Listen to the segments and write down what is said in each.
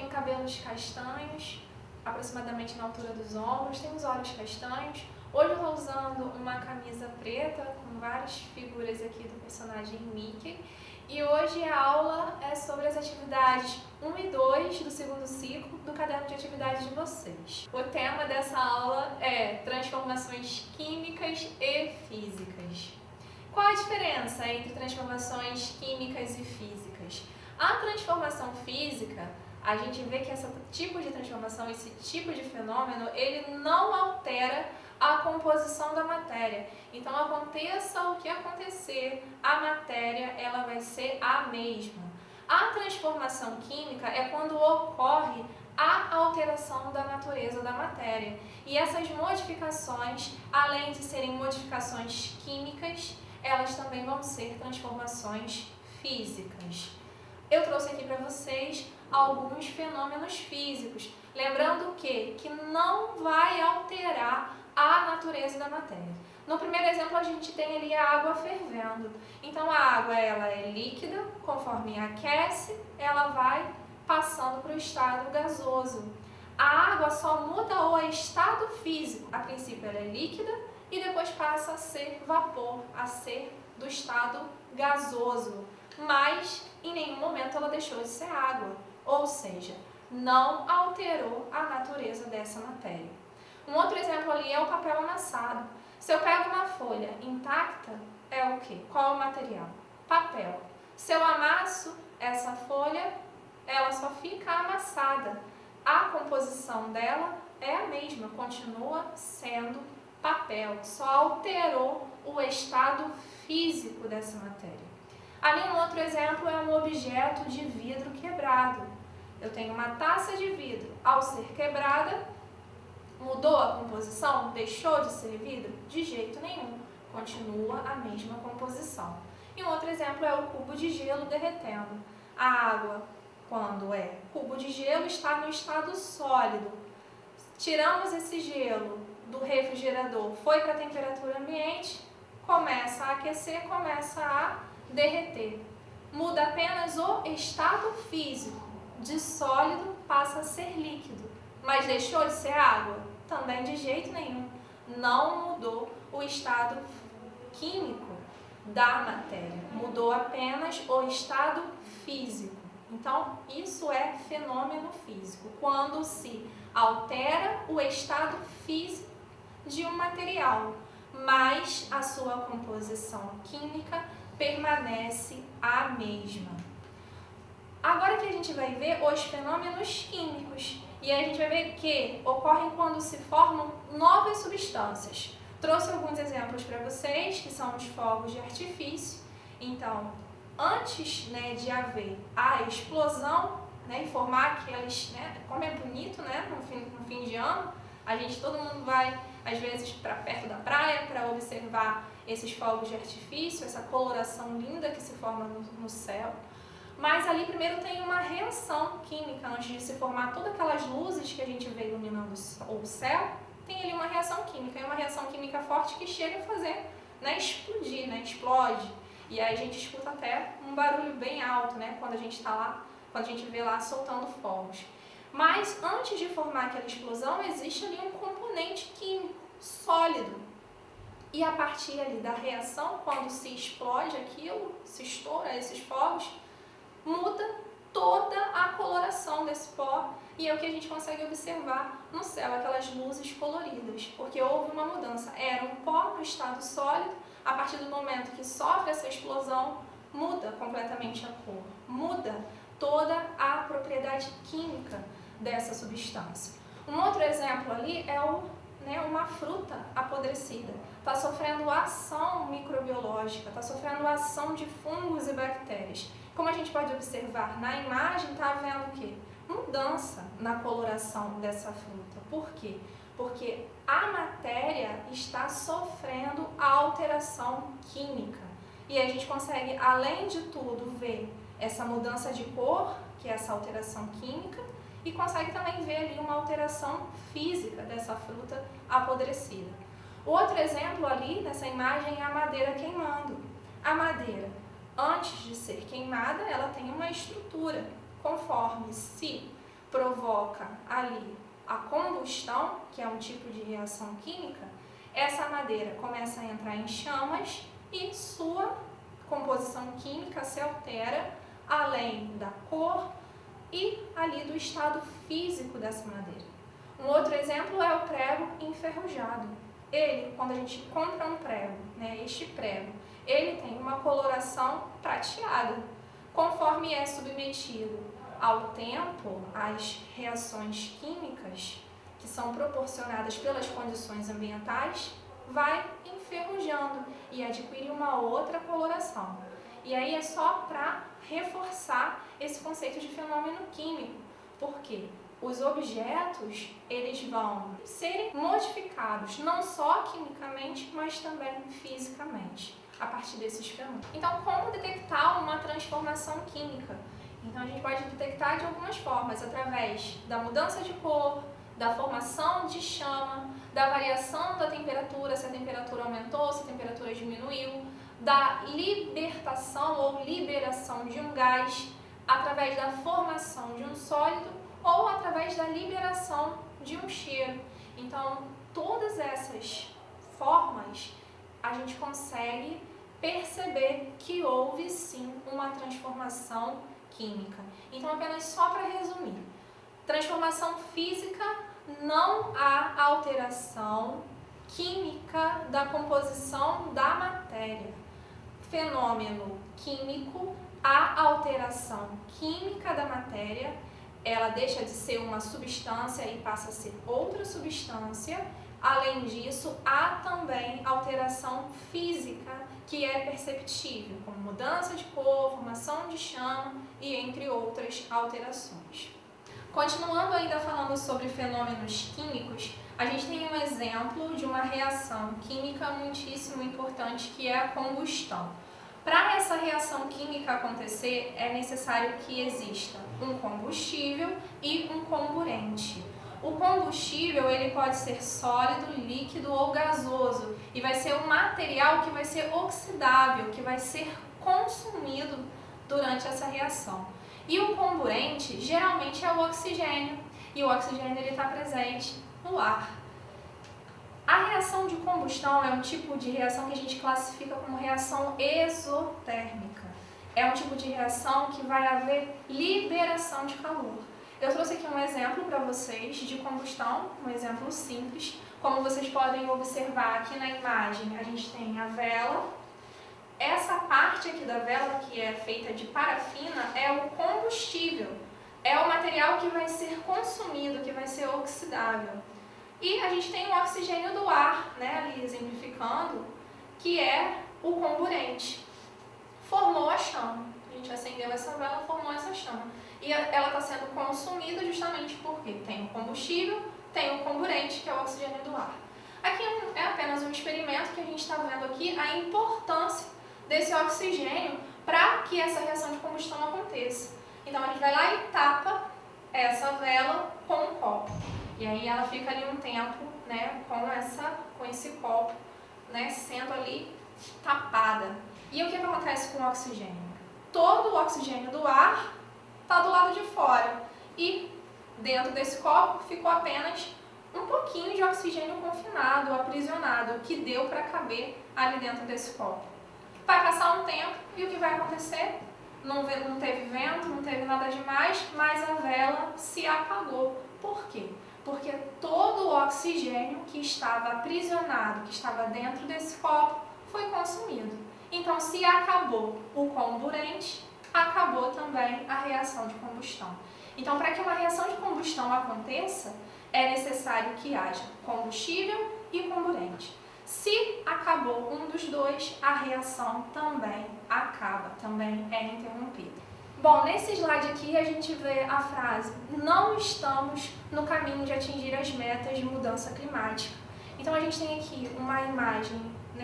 cabelos castanhos, aproximadamente na altura dos ombros, tem os olhos castanhos. Hoje eu estou usando uma camisa preta com várias figuras aqui do personagem Mickey. E hoje a aula é sobre as atividades 1 e 2 do segundo ciclo do caderno de atividades de vocês. O tema dessa aula é transformações químicas e físicas. Qual a diferença entre transformações químicas e físicas? A transformação física, a gente vê que esse tipo de transformação, esse tipo de fenômeno, ele não altera a composição da matéria. Então, aconteça o que acontecer, a matéria ela vai ser a mesma. A transformação química é quando ocorre a alteração da natureza da matéria. E essas modificações, além de serem modificações químicas, elas também vão ser transformações físicas. Eu trouxe aqui para vocês alguns fenômenos físicos, lembrando que não vai alterar a natureza da matéria. No primeiro exemplo, a gente tem ali a água fervendo. Então, a água ela é líquida, conforme aquece, ela vai passando para o estado gasoso. A água só muda o estado físico. A princípio, ela é líquida e depois passa a ser vapor, a ser do estado gasoso. Mas, em nenhum momento, ela deixou de ser água. Ou seja, não alterou a natureza dessa matéria. Um outro exemplo ali é o papel amassado. Se eu pego uma folha intacta, é o quê? Qual é o material? Papel. Se eu amasso essa folha, ela só fica amassada. A composição dela é a mesma, continua sendo papel, só alterou o estado físico dessa matéria. Ali um outro exemplo é um objeto de vidro quebrado. Eu tenho uma taça de vidro, ao ser quebrada, mudou a composição? Deixou de ser vidro? De jeito nenhum, continua a mesma composição. E um outro exemplo é o cubo de gelo derretendo. A água, quando é cubo de gelo, está no estado sólido. Tiramos esse gelo do refrigerador, foi para a temperatura ambiente, começa a aquecer, começa a derreter. Muda apenas o estado físico. De sólido passa a ser líquido. Mas deixou de ser água? Também de jeito nenhum. Não mudou o estado químico da matéria. Mudou apenas o estado físico. Então, isso é fenômeno físico. Quando se altera o estado físico de um material, mas a sua composição química permanece a mesma. Agora que a gente vai ver os fenômenos químicos, e aí a gente vai ver que ocorrem quando se formam novas substâncias. Trouxe alguns exemplos para vocês, que são os fogos de artifício. Então, antes de haver a explosão, e formar aqueles, como é bonito, no fim de ano, todo mundo vai, às vezes, para perto da praia para observar esses fogos de artifício, essa coloração linda que se forma no céu. Mas ali primeiro tem uma reação química, antes de se formar todas aquelas luzes que a gente vê iluminando o céu, tem ali uma reação química, e uma reação química forte que chega a fazer, explodir, explode. E aí a gente escuta até um barulho bem alto, quando a gente está lá, quando a gente vê lá soltando fogos. Mas antes de formar aquela explosão, existe ali um componente químico sólido. E a partir ali da reação, quando se explode aquilo, se estoura esses fogos, muda toda a coloração desse pó e é o que a gente consegue observar no céu, aquelas luzes coloridas, porque houve uma mudança. Era um pó no estado sólido, a partir do momento que sofre essa explosão, muda completamente a cor, muda toda a propriedade química dessa substância. Um outro exemplo ali é uma fruta apodrecida. Está sofrendo ação microbiológica, está sofrendo ação de fungos e bactérias. Como a gente pode observar na imagem, está havendo o quê? Mudança na coloração dessa fruta. Por quê? Porque a matéria está sofrendo alteração química. E a gente consegue, além de tudo, ver essa mudança de cor, que é essa alteração química, e consegue também ver ali uma alteração física dessa fruta apodrecida. Outro exemplo ali nessa imagem é a madeira queimando. A madeira, antes de ser queimada, ela tem uma estrutura, conforme se provoca ali a combustão, que é um tipo de reação química, essa madeira começa a entrar em chamas e sua composição química se altera, além da cor e ali do estado físico dessa madeira. Um outro exemplo é o prego enferrujado. Ele, quando a gente compra um prego, este prego, ele tem uma coloração prateada. Conforme é submetido ao tempo, às reações químicas que são proporcionadas pelas condições ambientais, vai enferrujando e adquire uma outra coloração. E aí é só para reforçar esse conceito de fenômeno químico, porque os objetos eles vão serem modificados não só quimicamente, mas também fisicamente, a partir desses fenômenos. Então, como detectar uma transformação química? Então, a gente pode detectar de algumas formas, através da mudança de cor, da formação de chama, da variação da temperatura, se a temperatura aumentou, se a temperatura diminuiu, da libertação ou liberação de um gás, através da formação de um sólido ou através da liberação de um cheiro. Então, todas essas formas a gente consegue perceber que houve sim uma transformação química. Então, apenas só para resumir, transformação física, não há alteração química da composição da matéria. Fenômeno químico, há alteração química da matéria, ela deixa de ser uma substância e passa a ser outra substância. Além disso, há também alteração física que é perceptível, como mudança de cor, formação de chama e entre outras alterações. Continuando ainda falando sobre fenômenos químicos, a gente tem um exemplo de uma reação química muitíssimo importante, que é a combustão. Para essa reação química acontecer, é necessário que exista um combustível e um comburente. O combustível ele pode ser sólido, líquido ou gasoso e vai ser um material que vai ser oxidável, que vai ser consumido durante essa reação. E o comburente geralmente é o oxigênio, e o oxigênio está presente no ar. A reação de combustão é um tipo de reação que a gente classifica como reação exotérmica. É um tipo de reação que vai haver liberação de calor. Eu trouxe aqui um exemplo para vocês de combustão, um exemplo simples. Como vocês podem observar aqui na imagem, a gente tem a vela. Essa parte aqui da vela, que é feita de parafina, é o combustível. É o material que vai ser consumido, que vai ser oxidável. E a gente tem o oxigênio do ar, ali exemplificando, que é o comburente. Formou a chama. A gente acendeu essa vela, formou essa chama. E ela está sendo consumida justamente porque tem o combustível, tem o comburente, que é o oxigênio do ar. Aqui é apenas um experimento que a gente está vendo aqui a importância desse oxigênio para que essa reação de combustão aconteça. Então, a gente vai lá e tapa essa vela com um copo. E aí ela fica ali um tempo, com esse copo, sendo ali tapada. E o que acontece com o oxigênio? Todo o oxigênio do ar está do lado de fora. E dentro desse copo ficou apenas um pouquinho de oxigênio confinado, aprisionado, que deu para caber ali dentro desse copo. Vai passar um tempo e o que vai acontecer? Não teve vento, não teve nada demais, mas a vela se apagou. Por quê? Porque todo o oxigênio que estava aprisionado, que estava dentro desse copo, foi consumido. Então, se acabou o comburente, acabou também a reação de combustão. Então, para que uma reação de combustão aconteça, é necessário que haja combustível e comburente. Se acabou um dos dois, a reação também acaba, também é interrompida. Bom, nesse slide aqui a gente vê a frase: não estamos no caminho de atingir as metas de mudança climática. Então a gente tem aqui uma imagem,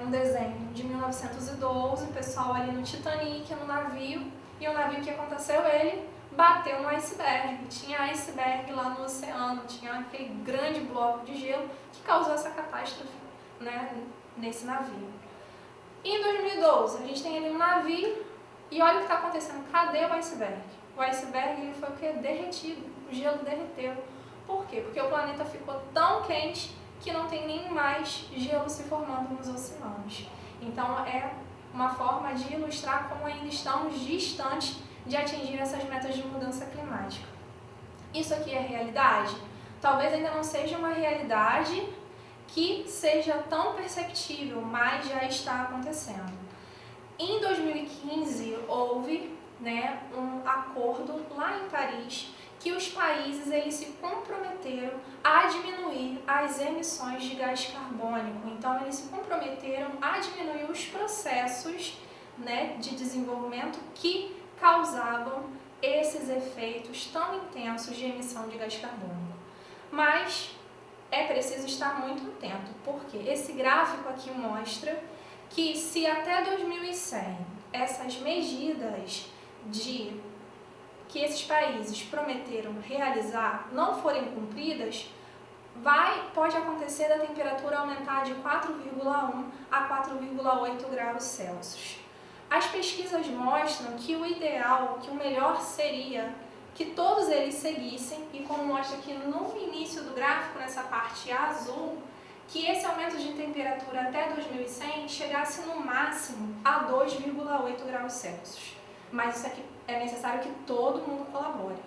um desenho de 1912, o pessoal ali no Titanic, no navio, e o navio, o que aconteceu? Ele bateu no iceberg, tinha iceberg lá no oceano, tinha aquele grande bloco de gelo que causou essa catástrofe, nesse navio. E em 2012, a gente tem ali um navio e olha o que está acontecendo. Cadê o iceberg? O iceberg ele foi o quê? Derretido, o gelo derreteu. Por quê? Porque o planeta ficou tão quente que não tem nem mais gelo se formando nos oceanos. Então é uma forma de ilustrar como ainda estamos distantes de atingir essas metas de mudança climática. Isso aqui é realidade? Talvez ainda não seja uma realidade que seja tão perceptível, mas já está acontecendo. Em 2015 houve um acordo lá em Paris que os países eles se comprometeram a diminuir as emissões de gás carbônico. Então eles se comprometeram a diminuir os processos de desenvolvimento que causavam esses efeitos tão intensos de emissão de gás carbônico. Mas é preciso estar muito atento, porque esse gráfico aqui mostra que se até 2100 essas medidas que esses países prometeram realizar não forem cumpridas, pode acontecer da temperatura aumentar de 4,1 a 4,8 graus Celsius. As pesquisas mostram que o ideal, que o melhor seria que todos eles seguissem, e como mostra aqui no início do gráfico, nessa parte azul, que esse aumento de temperatura até 2100 chegasse no máximo a 2,8 graus Celsius. Mas isso aqui é necessário que todo mundo colabore.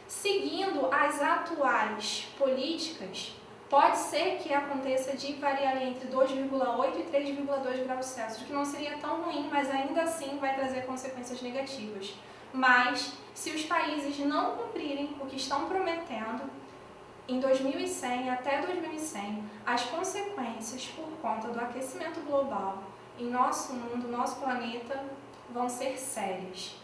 Seguindo as atuais políticas, pode ser que aconteça de variar entre 2,8 e 3,2 graus Celsius, que não seria tão ruim, mas ainda assim vai trazer consequências negativas. Mas, se os países não cumprirem o que estão prometendo, em 2100 até 2100, as consequências por conta do aquecimento global em nosso mundo, nosso planeta, vão ser sérias.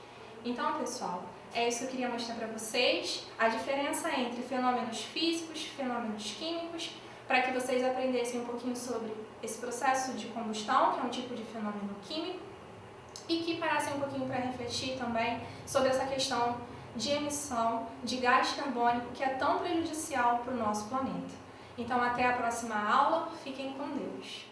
Então, pessoal, é isso que eu queria mostrar para vocês, a diferença entre fenômenos físicos e fenômenos químicos, para que vocês aprendessem um pouquinho sobre esse processo de combustão, que é um tipo de fenômeno químico, e que parassem um pouquinho para refletir também sobre essa questão de emissão de gás carbônico que é tão prejudicial para o nosso planeta. Então, até a próxima aula. Fiquem com Deus.